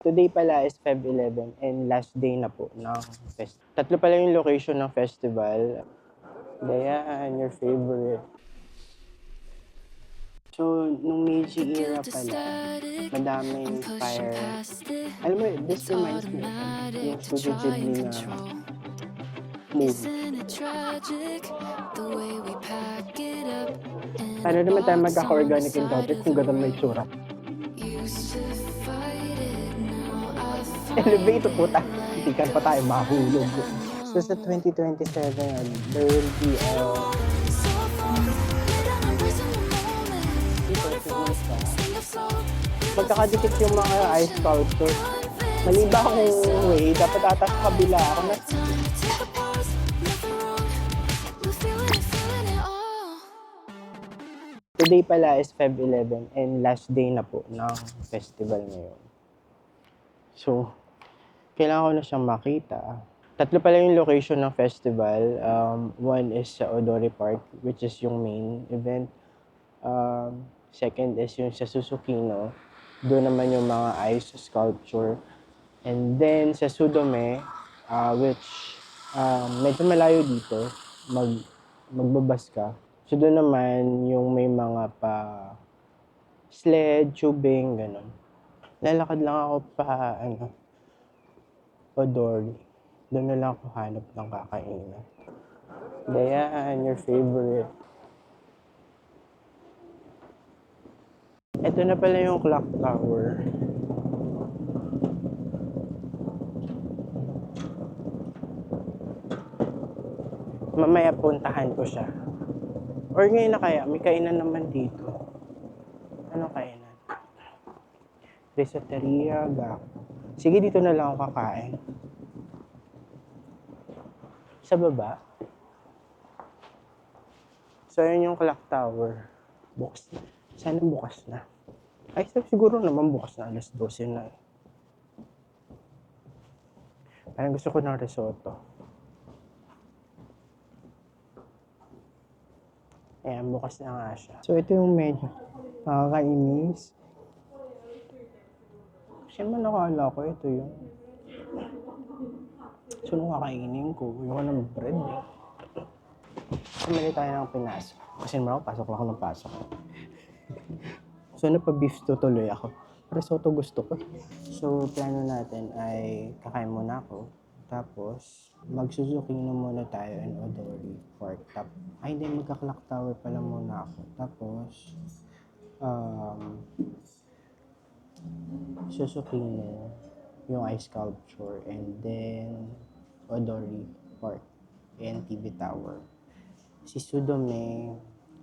Today pala is Feb 11 and last day na po ng fest. Tatlo pala yung location ng festival. Dayan, your favorite. So, nung Meiji era pala, madaming fire. Alam mo, this reminds me of yung Studio Ghibli na movie. Paano naman tayo magkaka-organic encounter kung ganun may tsura? Elevator po tayo. Hindi pa tayo mahulog. So sa 2027, there will be magkakadikit yung mga ice sculpture. Mali ba akong way? Dapat ata sa kabila ako na. Today pala is Feb 11 and last day na po ng festival ngayon. So, kailangan ko na siyang makita. Tatlo pala yung location ng festival. One is sa Odori Park, which is yung main event. Second is yung sa Susukino. Doon naman yung mga ice sculpture. And then sa Sudome, which medyo malayo dito, magbabas ka. So doon naman yung may mga pa sled, tubing, gano'n. Lalakad lang ako pa, Odori. Doon na lang ako hanap ng kakainan. Dayan, your favorite. Ito na pala yung clock tower. Mamaya puntahan ko siya. Or ngayon na kaya, may kainan naman dito. Ano kainan? Risotteria, Gak. Sige, dito na lang ako kakain. Sa baba. So, yun yung clock tower. Bukas na. Sana bukas na. Ay, siguro naman bukas na. Alas 12 na. Parang gusto ko ng risotto. Ayan, bukas na nga siya. So, ito yung menu. Nakakainis. Kasi man nakala ko ito yung... So, nung kakainin ko, yung ng bread eh. Sumali tayo ng pinasok. Kasi naman ako, pasok lang ako ng pasok. So, napa-beef tutuloy ako. Risotto gusto ko. So, plano natin ay kakain muna ako. Tapos, magsusukino muna tayo in Odori Park. Ay, hindi, magka-clock tower pala muna ako. Tapos, susukino yung ice sculpture and then Odori Park and TV Tower. Si Sudome,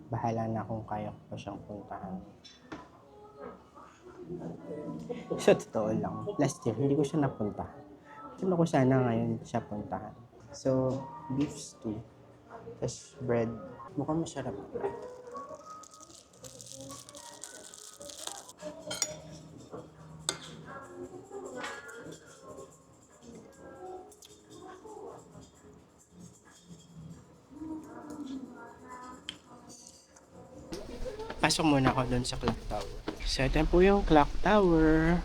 bahala na kung kaya ko pa siyang puntahan. So, totoo lang. Last year, hindi ko siya napuntahan. Ano ko sana ngayon siya puntahan. So, beef stew. Tapos bread. Mukhang masarap. Pasok muna ako doon sa clock tower. So, ito po yung clock tower.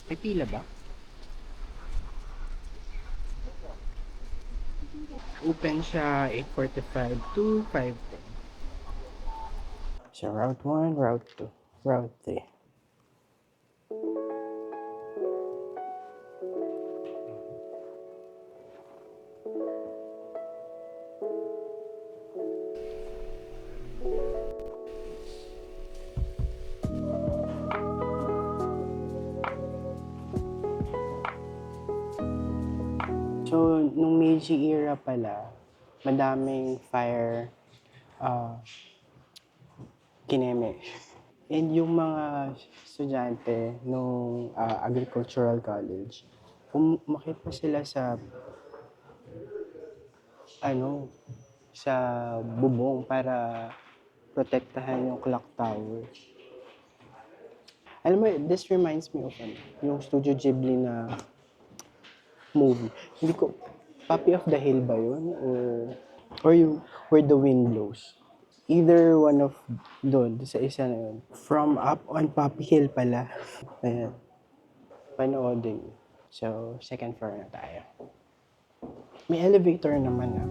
May pila ba? Open siya 8:45 to 5:10. So, route 1, route 2, route 3. So, nung Meiji era pala, madaming fire kineme. And yung mga estudyante nung agricultural college, umakit pa sila sa sa bubong para protektahan yung clock tower. Alam mo, this reminds me of yung Studio Ghibli na movie. Hindi ko, Puppy of the Hill ba yun? Or yung Where the Wind Blows. Either one of doon, sa isa na yun. From Up on Poppy Hill pala. Ayan. Panoodin. So, second floor na tayo. May elevator naman ah.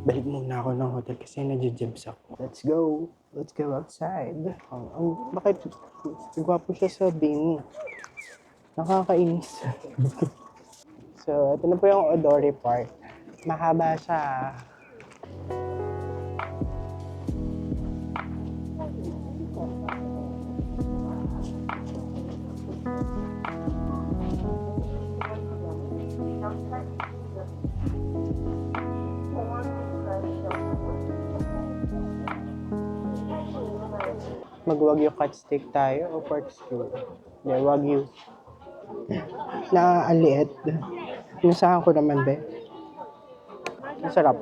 Balik muna ako ng hotel kasi nadjijibs ako. Let's go! Let's go outside. Bakit gwapo siya sa Bing? Nakakainis. So, ito na po yung Odori Park. Mahaba siya. Mag-wagyu cut steak tayo o pork stew? Hindi, wagyu. Nakakaliit. Inasahan ko naman, be. Masarap.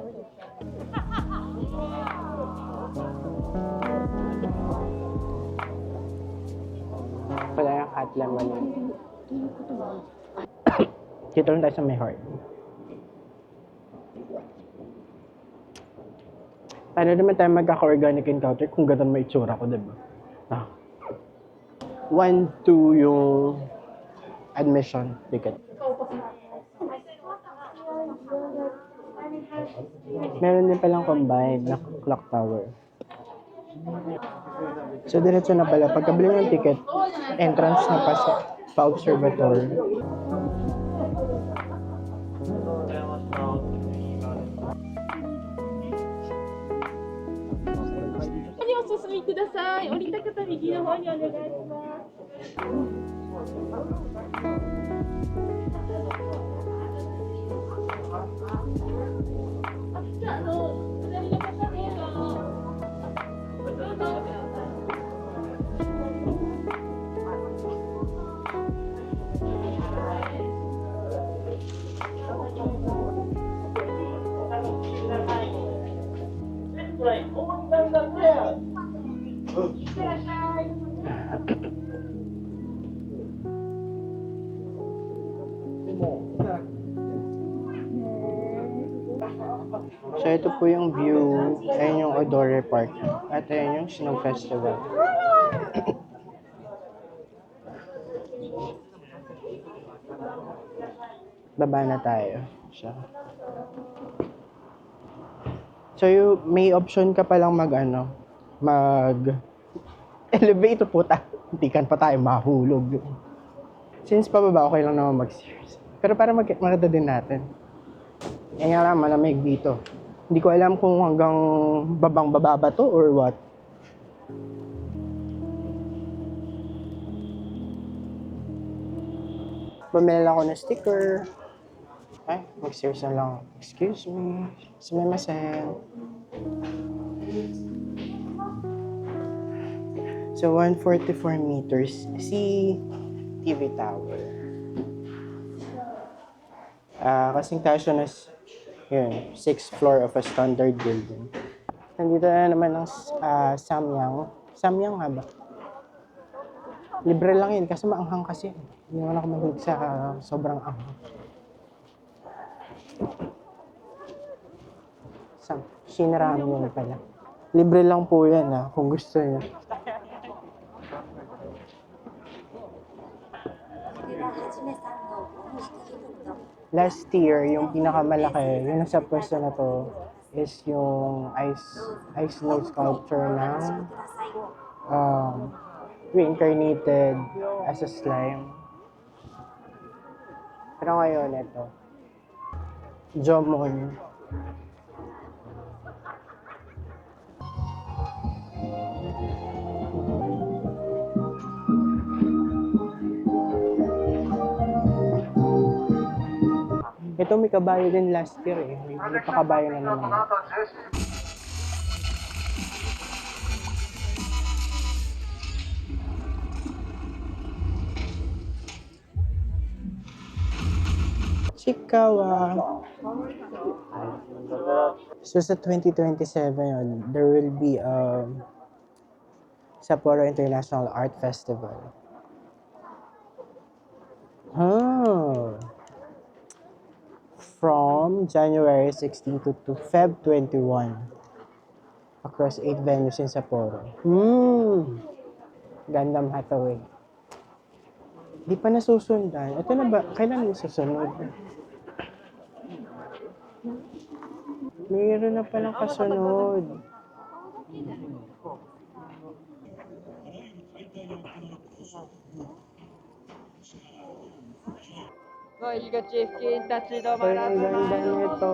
Wala yung hot lemon yun. Dito lang tayo sa may heart. Paano naman tayo magkaka-organic encounter kung ganun may itsura ko, diba? 1, 2 yung admission ticket. Meron din palang combined na clock tower. So, diretso na pala. Pagkabili ng ticket, entrance na pa observatory. So, ito po yung view. Ayan yung Odori Park. At ayan yung Snow Festival. Baba na tayo. So, may option ka palang elevator puta. Hindi pa tayo mahulog. Since pababa, okay lang naman mag-stairs. Pero para maganda din natin. Eh nga lang, malamig dito. Hindi ko alam kung hanggang babang-baba ba to or what. Bumili ako ng sticker. Ay, mag-stairs na lang. Excuse me. Sumimasen. So, 144 meters. Si TV Tower. Kasing tayo siya na yun, 6th floor of a standard building. Nandito na naman ang Samyang. Samyang nga ba? Libre lang yun kasi maanghang kasi. Hindi naman ako mahilig sa sobrang anghang. Shinramen yun pala. Libre lang po yan kung gusto niyo. Last year, yung pinakamalaki, yung nasa pwesto na to, is yung ice snow sculpture ng reincarnated as a slime. Pero ngayon, ito. Jomon. Ito may kabayo din last year eh. May pakabayo na naman. Chikawa. So sa 2027 yun, there will be Sapporo International Art Festival. Hmm. From January 16 to Feb 21 across 8 venues in Sapporo. Gundam Hathaway. Di pa nasusundan. Ito na ba? Kailan susunod? Mayroon na palang kasunod. Ay, ang ganda nito.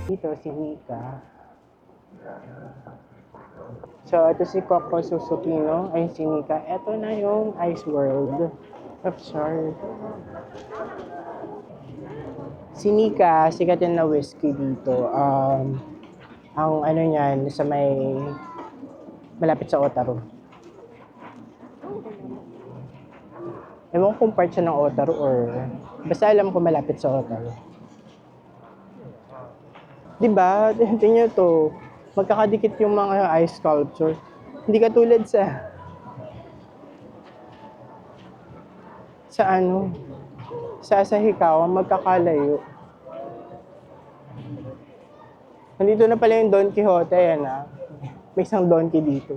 Dito si Mika. So, ito si Coco Susukino. Ay, si Mika. Ito na yung Ice World. Oops, sorry. Si Mika, sikat yan na whiskey dito. Ang ano niyan, sa may malapit sa Otaru. Ewan ko kung part siya ng Otaru or basta alam ko malapit sa Otaru. Diba? Tingnan to. Magkakadikit yung mga ice sculpture. Hindi katulad sa ano, sa Asahikawa, magkakalayo. Nandito na pala yung Don Quixote, yan ah. May isang donkey dito.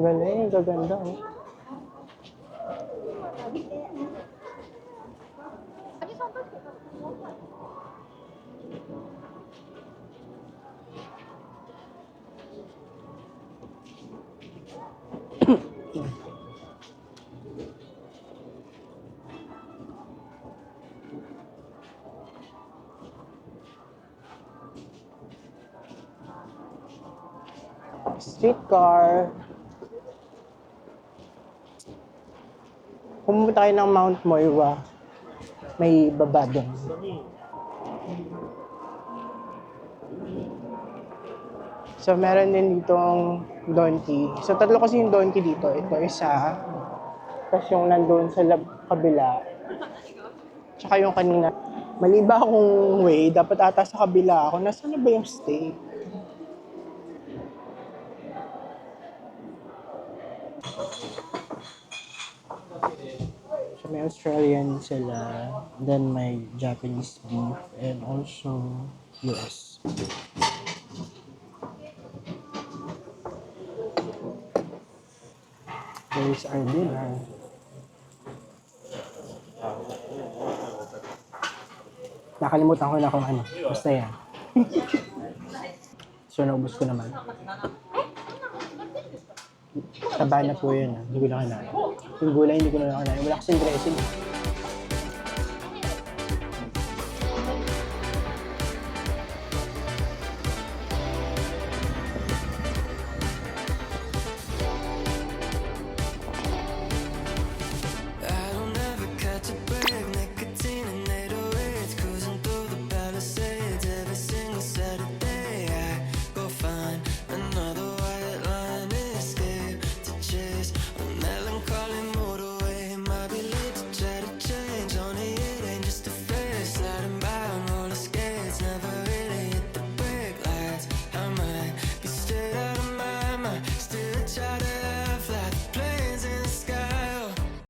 Galing, gaganda oh. Streetcar. Pumunta tayo ng Mount Moira. May baba doon. So, meron din ditong donkey. So, tatlo kasi yung donkey dito. Ito isa. Tapos yung nandun sa kabila. Tsaka yung kanina. Mali ba akong way? Dapat ata sa kabila ako. Nasaan na ba yung stay? So, may Australian sila. Then may Japanese beef. And also US. There's our dinner. Nakalimutan ko na kung ano. Basta yan. So, naubos ko naman. Taba na po yun. Hindi ko na kinain. Yung gulay, hindi ko na kinain. Wala kasing dressing.